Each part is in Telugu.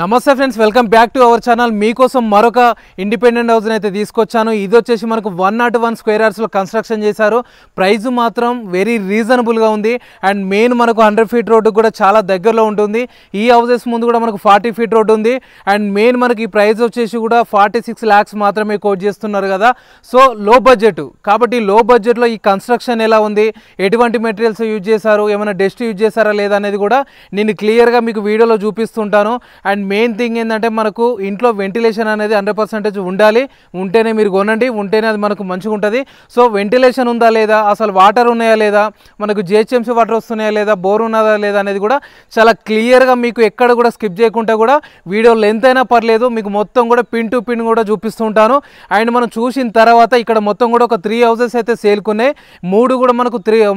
నమస్తే friends, welcome back to our channel. మీకోసం మరొక ఇండిపెండెంట్ హౌస్ని అయితే తీసుకొచ్చాను. ఇది వచ్చేసి మనకు 101 స్క్వేర్ యార్డ్స్లో కన్స్ట్రక్షన్ చేశారు. ప్రైస్ మాత్రం వెరీ రీజనబుల్గా ఉంది. అండ్ మెయిన్ మనకు 100 ఫీట్ రోడ్డు కూడా చాలా దగ్గరలో ఉంటుంది. ఈ హౌసెస్ ముందు కూడా మనకు 40 ఫీట్ రోడ్డు ఉంది. అండ్ మెయిన్ మనకి ఈ ప్రైస్ వచ్చేసి కూడా 46 lakhs మాత్రమే కోట్ చేస్తున్నారు కదా. సో లో బడ్జెట్ కాబట్టి లో బడ్జెట్లో ఈ కన్స్ట్రక్షన్ ఎలా ఉంది, ఎటువంటి మెటీరియల్స్ యూజ్ చేశారు, ఏమైనా డస్ట్ యూజ్ చేశారా లేదా అనేది కూడా నేను క్లియర్గా మీకు వీడియోలో చూపిస్తుంటాను. అండ్ మెయిన్ థింగ్ ఏంటంటే మనకు ఇంట్లో వెంటిలేషన్ అనేది 100% ఉండాలి. ఉంటేనే మీరు కొనండి, ఉంటేనే అది మనకు మంచిగా ఉంటుంది. సో వెంటిలేషన్ ఉందా లేదా, అసలు వాటర్ ఉన్నాయా లేదా, మనకు జిహెచ్ఎంసీ వాటర్ వస్తున్నాయా లేదా, బోర్ ఉన్నదా లేదా అనేది కూడా చాలా క్లియర్గా మీకు ఎక్కడ కూడా స్కిప్ చేయకుండా కూడా వీడియో లెంత్ అయినా పర్లేదు మీకు మొత్తం కూడా పిన్ టు పిన్ కూడా చూపిస్తుంటాను. అండ్ మనం చూసిన తర్వాత ఇక్కడ మొత్తం కూడా ఒక 3 హౌసెస్ అయితే సేల్కున్నాయి. 3 కూడా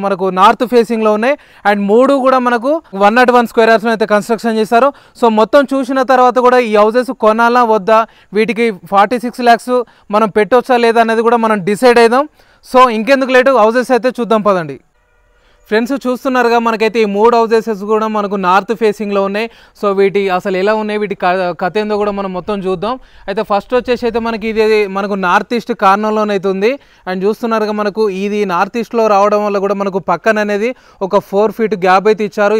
మనకు నార్త్ ఫేసింగ్లో ఉన్నాయి. అండ్ 3 కూడా మనకు 101 స్క్వేర్ యార్డ్స్లో అయితే కన్స్ట్రక్షన్ చేశారు. సో మొత్తం చూసిన తర్వాత కూడా ఈ హౌసెస్ కొనాలా వద్దా, వీటికి 46 lakhs మనం పెట్టొచ్చా లేదా అనేది కూడా మనం డిసైడ్ అయిదాం. సో ఇంకెందుకు లేటు, హౌసెస్ అయితే చూద్దాం పదండి. ఫ్రెండ్స్ చూస్తున్నారుగా, మనకైతే ఈ 3 హౌసెస్ కూడా మనకు నార్త్ ఫేసింగ్లో ఉన్నాయి. సో వీటి అసలు ఎలా ఉన్నాయి, వీటి కథ ఏందో కూడా మనం మొత్తం చూద్దాం. అయితే ఫస్ట్ వచ్చేసి అయితే మనకి ఇది మనకు నార్త్ ఈస్ట్ కార్నర్లోనైతే ఉంది. అండ్ చూస్తున్నారుగా, మనకు ఇది నార్త్ ఈస్ట్లో రావడం వల్ల కూడా మనకు పక్కన అనేది ఒక 4 feet గ్యాప్ అయితే ఇచ్చారు.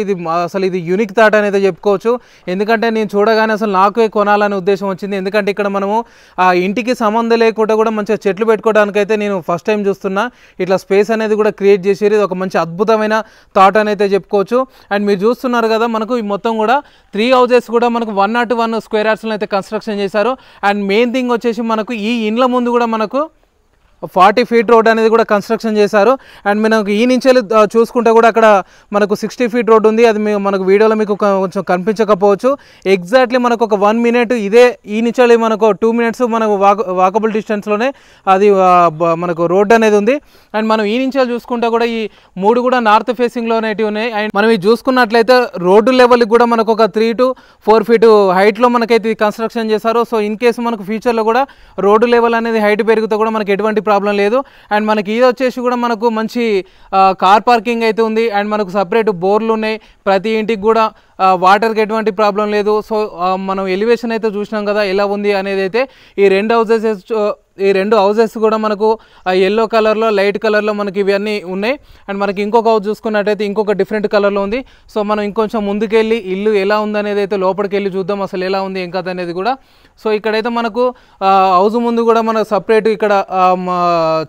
ఇది యూనిక్ థాట్ అనేది చెప్పుకోవచ్చు. ఎందుకంటే నేను చూడగానే అసలు నాకే కొనాలనే ఉద్దేశం వచ్చింది. ఎందుకంటే ఇక్కడ మనము ఆ ఇంటికి సంబంధం లేకుండా కూడా మంచిగా చెట్లు పెట్టుకోవడానికి అయితే నేను ఫస్ట్ టైం చూస్తున్నా. ఇట్లా స్పేస్ అనేది కూడా క్రియేట్ చేసేది ఇది ఒక మంచి అద్భుతం థాట్ అని అయితే చెప్పుకోవచ్చు. అండ్ మీరు చూస్తున్నారు కదా, మనకు ఈ మొత్తం కూడా 3 హౌసెస్ కూడా మనకు 101 స్క్వేర్ యార్డ్స్లో అయితే కన్స్ట్రక్షన్ చేశారు. అండ్ మెయిన్ థింగ్ వచ్చేసి మనకు ఈ ఇండ్ల ముందు కూడా మనకు 40 feet రోడ్ అనేది కూడా కన్స్ట్రక్షన్ చేశారు. అండ్ మనకు ఈ నుంచి చూసుకుంటే కూడా అక్కడ మనకు 60 feet రోడ్ ఉంది. అది మనకు వీడియోలో మీకు కొంచెం కనిపించకపోవచ్చు. ఎగ్జాక్ట్లీ మనకు ఒక 1 minute ఇదే ఈ నుంచి మనకు 2 minutes మనకు వాకబుల్ డిస్టెన్స్లోనే అది మనకు రోడ్ అనేది ఉంది. అండ్ మనం ఈ నుంచి చూసుకుంటే కూడా ఈ 3 కూడా నార్త్ ఫేసింగ్లో అనేటివి ఉన్నాయి. అండ్ మనం ఇది చూసుకున్నట్లయితే రోడ్డు లెవెల్కి కూడా మనకు ఒక 3 to 4 feet హైట్లో మనకైతే కన్స్ట్రక్షన్ చేశారు. సో ఇన్ కేసు మనకు ఫ్యూచర్లో కూడా రోడ్డు లెవెల్ అనేది హైట్ పెరిగితే కూడా మనకి ఎటువంటి ప్రాబ్లం లేదు. అండ్ మనకి ఇది వచ్చేసి కూడా మనకు మంచి కార్ పార్కింగ్ అయితే ఉంది. అండ్ మనకు సపరేట్ బోర్లు ఉన్నాయి. ప్రతి ఇంటికి కూడా వాటర్కి ఎటువంటి ప్రాబ్లం లేదు. సో మనం ఎలివేషన్ అయితే చూసినాం కదా ఎలా ఉంది అనేది. అయితే ఈ రెండు హౌసెస్ కూడా మనకు ఎల్లో కలర్లో, లైట్ కలర్లో మనకి ఇవన్నీ ఉన్నాయి. అండ్ మనకి ఇంకొక హౌస్ చూసుకున్నట్టయితే ఇంకొక డిఫరెంట్ కలర్లో ఉంది. సో మనం ఇంకొంచెం ముందుకెళ్ళి ఇల్లు ఎలా ఉందనేది అయితే లోపలికి వెళ్ళి చూద్దాం, అసలు ఎలా ఉంది ఏం కథ అనేది కూడా. సో ఇక్కడైతే మనకు హౌస్ ముందు కూడా మనకు సపరేట్ ఇక్కడ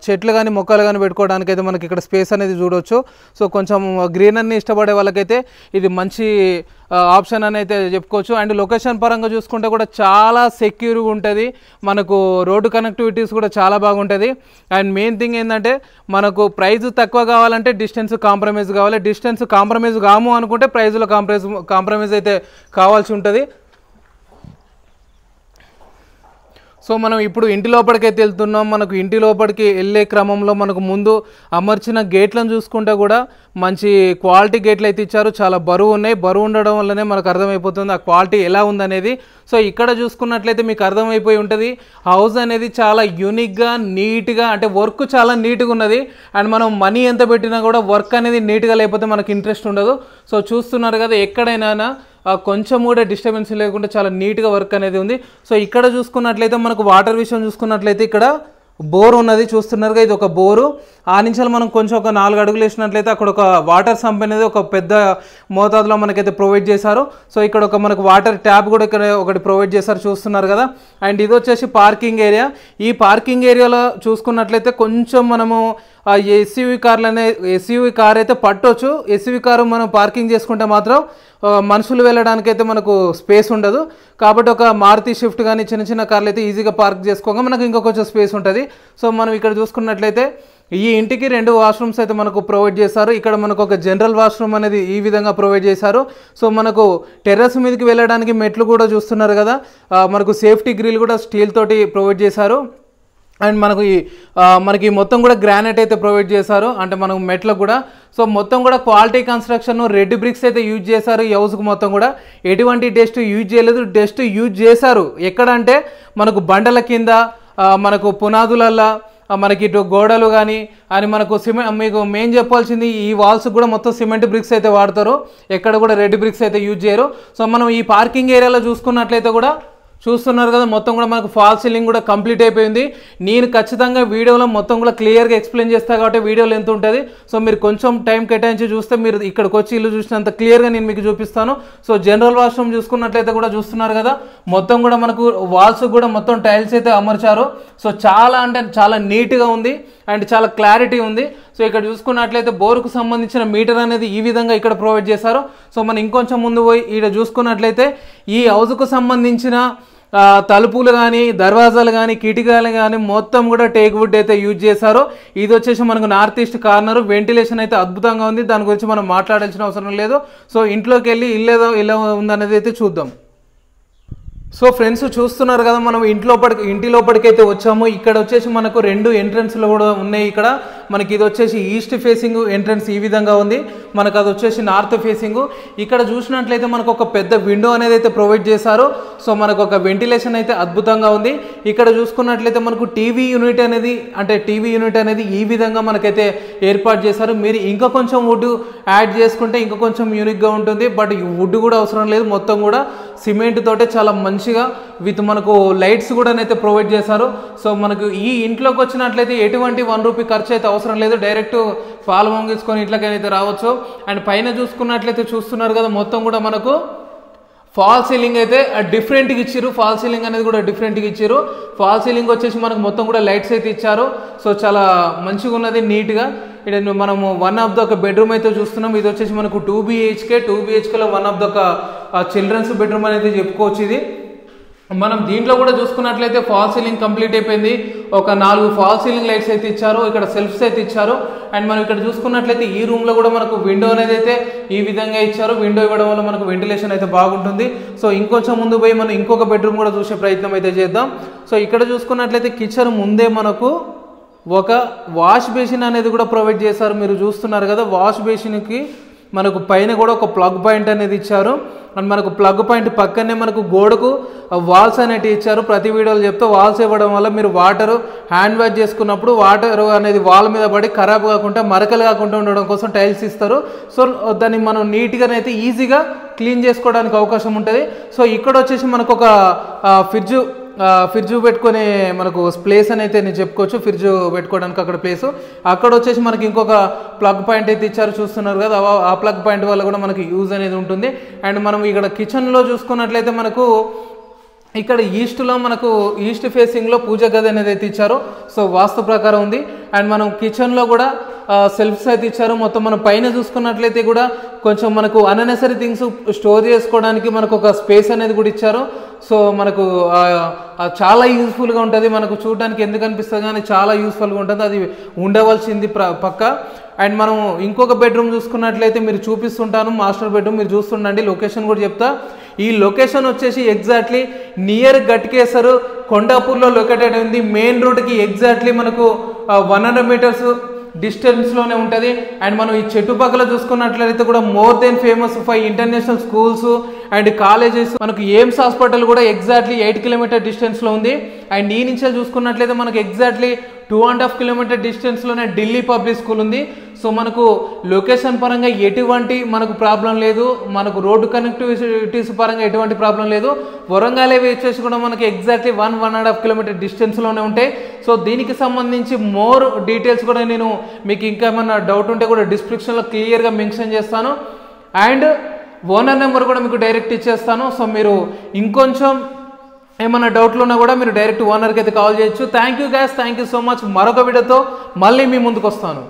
చెట్లు కానీ మొక్కలు కానీ పెట్టుకోవడానికి అయితే మనకి ఇక్కడ స్పేస్ అనేది చూడవచ్చు. సో కొంచెం గ్రీనరీని ఇష్టపడే వాళ్ళకైతే ఇది మంచి ఆప్షన్ అని అయితే చెప్పుకోవచ్చు. అండ్ లొకేషన్ పరంగా చూసుకుంటే కూడా చాలా సెక్యూర్గా ఉంటుంది. మనకు రోడ్డు కనెక్టివిటీస్ కూడా చాలా బాగుంటుంది. అండ్ మెయిన్ థింగ్ ఏంటంటే మనకు ప్రైస్ తక్కువ కావాలంటే డిస్టెన్స్ కాంప్రమైజ్ కావాలి. డిస్టెన్స్ కాంప్రమైజ్ కాము అనుకుంటే ప్రైస్లో కాంప్రమైజ్ అయితే కావాల్సి ఉంటుంది. సో మనం ఇప్పుడు ఇంటి లోపలికైతే వెళ్తున్నాం. మనకు ఇంటి లోపలికి వెళ్ళే క్రమంలో మనకు ముందు అమర్చిన గేట్లను చూసుకుంటే కూడా మంచి క్వాలిటీ గేట్లు అయితే ఇచ్చారు. చాలా బరువు ఉన్నాయి. బరువు ఉండడం వల్లనే మనకు అర్థమైపోతుంది ఆ క్వాలిటీ ఎలా ఉందనేది. సో ఇక్కడ చూసుకున్నట్లయితే మీకు అర్థమైపోయి ఉంటుంది హౌస్ అనేది చాలా యూనిక్గా, నీట్గా, అంటే వర్క్ చాలా నీట్గా ఉన్నది. అండ్ మనం మనీ ఎంత పెట్టినా కూడా వర్క్ అనేది నీట్గా లేకపోతే మనకు ఇంట్రెస్ట్ ఉండదు. సో చూస్తున్నారు కదా, ఎక్కడైనా కొంచెం కూడా డిస్టర్బెన్స్ లేకుండా చాలా నీట్గా వర్క్ అనేది ఉంది. సో ఇక్కడ చూసుకున్నట్లయితే మనకు వాటర్ విషయం చూసుకున్నట్లయితే ఇక్కడ బోర్ ఉన్నది. చూస్తున్నారుగా, ఇది ఒక బోరు. ఆ నుంచి మనం కొంచెం ఒక 4 అడుగులు వేసినట్లయితే అక్కడ ఒక వాటర్ సంప్ అనేది ఒక పెద్ద మోతాదులో మనకైతే ప్రొవైడ్ చేశారు. సో ఇక్కడ ఒక మనకు వాటర్ ట్యాప్ కూడా ఇక్కడ ఒకటి ప్రొవైడ్ చేశారు, చూస్తున్నారు కదా. అండ్ ఇది వచ్చేసి పార్కింగ్ ఏరియా. ఈ పార్కింగ్ ఏరియాలో చూసుకున్నట్లయితే కొంచెం మనము ఎస్యూవీ కార్ అయితే పట్టవచ్చు. ఎస్యూవీ కారు మనం పార్కింగ్ చేసుకుంటే మాత్రం మనుషులు వెళ్ళడానికైతే మనకు స్పేస్ ఉండదు. కాబట్టి ఒక మారుతి షిఫ్ట్ కానీ చిన్న కార్లు అయితే ఈజీగా పార్క్ చేసుకోగా మనకు ఇంకా కొంచెం స్పేస్ ఉంటుంది. సో మనం ఇక్కడ చూసుకున్నట్లయితే ఈ ఇంటికి 2 వాష్రూమ్స్ అయితే మనకు ప్రొవైడ్ చేశారు. ఇక్కడ మనకు ఒక జనరల్ వాష్రూమ్ అనేది ఈ విధంగా ప్రొవైడ్ చేశారు. సో మనకు టెర్రస్ మీదకి వెళ్ళడానికి మెట్లు కూడా చూస్తున్నారు కదా, మనకు సేఫ్టీ గ్రిల్ కూడా స్టీల్ తోటి ప్రొవైడ్ చేశారు. అండ్ మనకి మొత్తం కూడా గ్రానైట్ అయితే ప్రొవైడ్ చేశారు, అంటే మనకు మెట్లకు కూడా. సో మొత్తం కూడా క్వాలిటీ కన్స్ట్రక్షన్, రెడ్ బ్రిక్స్ అయితే యూజ్ చేశారు. ఈ హౌస్కి మొత్తం కూడా ఎటువంటి డస్ట్ యూజ్ చేయలేదు. డస్ట్ యూజ్ చేశారు ఎక్కడంటే మనకు బండల కింద, మనకు పునాదులల్లో, మనకి ఇటు గోడలు కానీ అని మనకు మీకు మెయిన్ చెప్పాల్సింది ఈ వాల్స్ కూడా మొత్తం సిమెంట్ బ్రిక్స్ అయితే వాడతారు, ఎక్కడ కూడా రెడ్ బ్రిక్స్ అయితే యూజ్ చేయరు. సో మనం ఈ పార్కింగ్ ఏరియాలో చూసుకున్నట్లయితే కూడా చూస్తున్నారు కదా, మొత్తం కూడా మనకు ఫాల్ సీలింగ్ కూడా కంప్లీట్ అయిపోయింది. నేను ఖచ్చితంగా వీడియోలో మొత్తం కూడా క్లియర్గా ఎక్స్ప్లెయిన్ చేస్తాను కాబట్టి వీడియోలో ఎంత ఉంటుంది. సో మీరు కొంచెం టైం కేటాయించి చూస్తే మీరు ఇక్కడికి వచ్చి ఇల్లు చూసినంత క్లియర్గా నేను మీకు చూపిస్తాను. సో జనరల్ వాష్రూమ్ చూసుకున్నట్లయితే కూడా చూస్తున్నారు కదా, మొత్తం కూడా మనకు వాల్స్ కూడా మొత్తం టైల్స్ అయితే అమర్చారు. సో చాలా అంటే చాలా నీట్గా ఉంది అండ్ చాలా క్లారిటీ ఉంది. సో ఇక్కడ చూసుకున్నట్లయితే బోరుకు సంబంధించిన మీటర్ అనేది ఈ విధంగా ఇక్కడ ప్రొవైడ్ చేశారు. సో మనం ఇంకొంచెం ముందు పోయి ఇక్కడ చూసుకున్నట్లయితే ఈ హౌస్కు సంబంధించిన తలుపులు కానీ దర్వాజాలు కానీ కిటికీలు కానీ మొత్తం కూడా టేక్ వుడ్ అయితే యూజ్ చేశారు. ఇది వచ్చేసి మనకు నార్త్ ఈస్ట్ కార్నర్, వెంటిలేషన్ అయితే అద్భుతంగా ఉంది, దాని గురించి మనం మాట్లాడాల్సిన అవసరం లేదు. సో ఇంట్లోకి వెళ్ళి ఇల్లు ఎలా ఉందనేది అయితే చూద్దాం. సో ఫ్రెండ్స్ చూస్తున్నారు కదా, మనం ఇంటి లోపలికైతే వచ్చాము. ఇక్కడ వచ్చేసి మనకు 2 ఎంట్రన్స్లు కూడా ఉన్నాయి. ఇక్కడ మనకి ఇది వచ్చేసి ఈస్ట్ ఫేసింగ్ ఎంట్రన్స్ ఈ విధంగా ఉంది, మనకు అది వచ్చేసి నార్త్ ఫేసింగ్. ఇక్కడ చూసినట్లయితే మనకు ఒక పెద్ద విండో అనేది అయితే ప్రొవైడ్ చేశారు. సో మనకు ఒక వెంటిలేషన్ అయితే అద్భుతంగా ఉంది. ఇక్కడ చూసుకున్నట్లయితే మనకు టీవీ యూనిట్ అనేది ఈ విధంగా మనకైతే ఏర్పాటు చేశారు. మీరు ఇంకా కొంచెం వుడ్ యాడ్ చేసుకుంటే ఇంకా కొంచెం యూనిక్గా ఉంటుంది, బట్ వుడ్ కూడా అవసరం లేదు, మొత్తం కూడా సిమెంట్ తోటే చాలా మంచిగా విత్ మనకు లైట్స్ కూడా అయితే ప్రొవైడ్ చేశారు. సో మనకు ఈ ఇంట్లోకి వచ్చినట్లయితే ఎటువంటి ₹1 ఖర్చు అయితే అవసరం లేదు, డైరెక్ట్ పాలు వంగించుకొని ఇంట్లోకైతే రావచ్చు. అండ్ పైన చూసుకున్నట్లయితే చూస్తున్నారు కదా, మొత్తం కూడా మనకు ఫాల్ సీలింగ్ అయితే డిఫరెంట్గా ఇచ్చారు. ఫాల్ సీలింగ్ అనేది కూడా డిఫరెంట్గా ఇచ్చారు. ఫాల్ సీలింగ్ వచ్చేసి మనకు మొత్తం కూడా లైట్స్ అయితే ఇచ్చారు. సో చాలా మంచిగా ఉన్నది, నీట్గా. ఇక్కడ మనము వన్ ఆఫ్ ద ఒక బెడ్రూమ్ అయితే చూస్తున్నాం. ఇది వచ్చేసి మనకు 2 BHKలో వన్ ఆఫ్ ద ఒక చిల్డ్రన్స్ బెడ్రూమ్ అనేది చెప్పుకోవచ్చు. ఇది మనం దీంట్లో కూడా చూసుకున్నట్లయితే ఫాల్ సీలింగ్ కంప్లీట్ అయిపోయింది. ఒక 4 ఫాల్ సీలింగ్ లైట్స్ అయితే ఇచ్చారు, ఇక్కడ సెల్ఫ్స్ అయితే ఇచ్చారు. అండ్ మనం ఇక్కడ చూసుకున్నట్లయితే ఈ రూమ్లో కూడా మనకు విండో అనేది అయితే ఈ విధంగా ఇచ్చారు. విండో ఇవ్వడం వల్ల మనకు వెంటిలేషన్ అయితే బాగుంటుంది. సో ఇంకొంచెం ముందు పోయి మనం ఇంకొక బెడ్రూమ్ కూడా చూసే ప్రయత్నం అయితే చేద్దాం. సో ఇక్కడ చూసుకున్నట్లయితే కిచెన్ ముందే మనకు ఒక వాష్ బేసిన్ అనేది కూడా ప్రొవైడ్ చేశారు. మీరు చూస్తున్నారు కదా, వాష్ బేసిన్కి మనకు పైన కూడా ఒక ప్లగ్ పాయింట్ అనేది ఇచ్చారు. అండ్ మనకు ప్లగ్ పాయింట్ పక్కనే మనకు గోడకు వాల్స్ అనేవి ఇచ్చారు. ప్రతి వీడియోలో చెప్తే వాల్స్ ఇవ్వడం వల్ల మీరు వాటర్ హ్యాండ్ వాష్ చేసుకున్నప్పుడు వాటర్ అనేది వాల్ మీద పడి ఖరాబ్ కాకుండా మరకలు కాకుండా ఉండడం కోసం టైల్స్ ఇస్తారు. సో దాన్ని మనం నీట్గానైతే ఈజీగా క్లీన్ చేసుకోవడానికి అవకాశం ఉంటుంది. సో ఇక్కడ వచ్చేసి మనకు ఒక ఫ్రిడ్జ్ పెట్టుకునే మనకు ప్లేస్ అని అయితే నేను చెప్పుకోవచ్చు. ఫ్రిడ్జ్ పెట్టుకోవడానికి అక్కడ ప్లేసు, అక్కడ వచ్చేసి మనకి ఇంకొక ప్లగ్ పాయింట్ అయితే ఇచ్చారు, చూస్తున్నారు కదా. ఆ ప్లగ్ పాయింట్ వల్ల కూడా మనకి యూజ్ అనేది ఉంటుంది. అండ్ మనం ఇక్కడ కిచెన్లో చూసుకున్నట్లయితే మనకు ఇక్కడ ఈస్ట్లో మనకు ఈస్ట్ ఫేసింగ్లో పూజ గది అనేది అయితే ఇచ్చారు. సో వాస్తు ప్రకారం ఉంది. అండ్ మనం కిచెన్లో కూడా సెల్ఫ్స్ అయితే ఇచ్చారు. మొత్తం మనం పైన చూసుకున్నట్లయితే కూడా కొంచెం మనకు అన్నెసరీ థింగ్స్ స్టోర్ చేసుకోవడానికి మనకు ఒక స్పేస్ అనేది కూడా ఇచ్చారు. సో మనకు చాలా యూస్ఫుల్గా ఉంటుంది. మనకు చూడడానికి ఎందుకు అనిపిస్తుంది కానీ చాలా యూస్ఫుల్గా ఉంటుంది, అది ఉండవలసింది పక్క. అండ్ మనం ఇంకొక బెడ్రూమ్ చూసుకున్నట్లయితే మీరు చూపిస్తుంటాను, మాస్టర్ బెడ్రూమ్ మీరు చూస్తుండండి. లొకేషన్ కూడా చెప్తా. ఈ లొకేషన్ వచ్చేసి ఎగ్జాక్ట్లీ నియర్ గట్కేసర్ కొండాపూర్లో లొకేటెడ్ ఉంది. మెయిన్ రోడ్కి ఎగ్జాక్ట్లీ మనకు 100 మీటర్స్ డిస్టెన్స్లోనే ఉంటుంది. అండ్ మనం ఈ చుట్టుపక్కల చూసుకున్నట్లయితే కూడా more than famous 5 international schools and colleges, మనకు ఎయిమ్స్ హాస్పిటల్ కూడా ఎగ్జాక్ట్లీ 8 కిలోమీటర్ డిస్టెన్స్లో ఉంది. అండ్ ఈ నుంచి చూసుకున్నట్లయితే మనకు ఎగ్జాక్ట్లీ 2.5 కిలోమీటర్ డిస్టెన్స్లోనే ఢిల్లీ పబ్లిక్ స్కూల్ ఉంది. సో మనకు లొకేషన్ పరంగా ఎటువంటి మనకు ప్రాబ్లం లేదు, మనకు రోడ్డు కనెక్టివిటీస్ పరంగా ఎటువంటి ప్రాబ్లం లేదు. వరంగల్ వచ్చేసి కూడా మనకి ఎగ్జాక్ట్లీ 1.5 కిలోమీటర్ డిస్టెన్స్లోనే ఉంటాయి. సో దీనికి సంబంధించి మోర్ డీటెయిల్స్ కూడా నేను మీకు ఇంకా ఏమన్నా డౌట్ ఉంటే కూడా డిస్క్రిప్షన్లో క్లియర్గా మెన్షన్ చేస్తాను. అండ్ ఓనర్ నెంబర్ కూడా మీకు డైరెక్ట్ ఇచ్చేస్తాను. సో మీరు ఇంకొంచెం ఏమైనా డౌట్లు ఉన్నా కూడా మీరు డైరెక్ట్ ఓనర్కి అయితే కాల్ చేయొచ్చు. Thank you guys, thank you so much. మరొక వీడియోతో మళ్ళీ మీ ముందుకు వస్తాను.